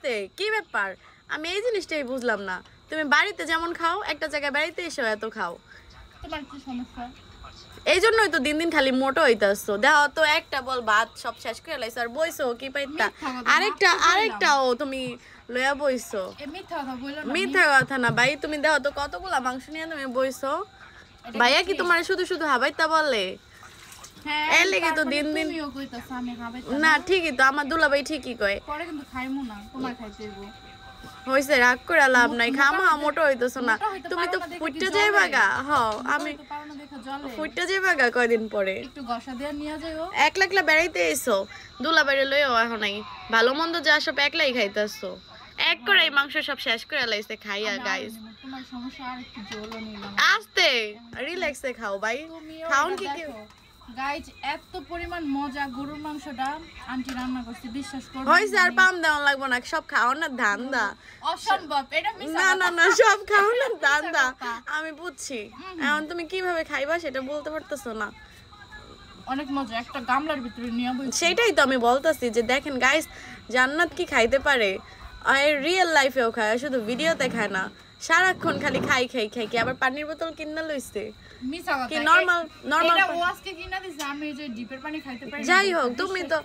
আস্তে কি ব্যাপার আমি এই জিনিসটাই বুঝলাম না তুমি বাড়িতে যেমন খাও একটা জায়গায় বাড়িতে এসে এত খাও তোমার কি সমস্যা এই জন্যই তো দিন দিন খালি মোটো হইতাছো দেখো তো একটা বল ভাত সব শেষ করে লাইছো আর বইছো কি পাইতা আরেকটাও তুমি লয়া বইছো মিথ্যা কথা না ভাই তুমি দেখো তো কতগুলা মাংস নিয়ে তুমি বইছো ভাইয়া কি তোমার শুধু শুধু হাবাইতা বলে এর লেগে তো দিন দিন না ঠিকই তো আমার দুলাভাই ঠিকই কয় হইছে রাগ করে লাভ নাই খামা মোটো হইতেছো না তুমি তো ফুটতে যাইবা গা আমি ফুটতে যাইবা গা কয়দিন পরে একলা একলা বেড়াইতে এসো দুলাভাইরে লইও এখন নাই ভালো মন্দ যা সব একলাই খাইতেছো এক করে এই মাংস সব শেষ করে লাইছে খাইয়া গাইস আস্তে রিল্যাক্সে খাও ভাই খাউন কি কি গাইজ এত পরিমাণ মজা গরুর মাংসটা আন্টি রান্না করছে বিশ্বাস করো হইছে আর পাম দেওয়া লাগবে না সব খাও না ধান্দা অসম্ভব এটা মিছা না না না সব খাও না ধান্দা আমি বুঝছি এখন তুমি কিভাবে খাইবা সেটা বলতে পারতেছো না অনেক মজা একটা গামলার ভিতরে নিয়ে বসে সেটাই তো আমি বলতাছি যে দেখেন গাইস জান্নাত কি খাইতে পারে আর রিয়েল লাইফেও খায় শুধু ভিডিওতে খায় না সারাক্ষণ খালি খাই খাই খাই কি আবার পানির বোতল কিনা লইছে মিছা কথা কি নরমাল এটা ও আজকে কিনা দিছে আমি যে ডিপের পানি খাইতে পারি যাই হোক তুমি তো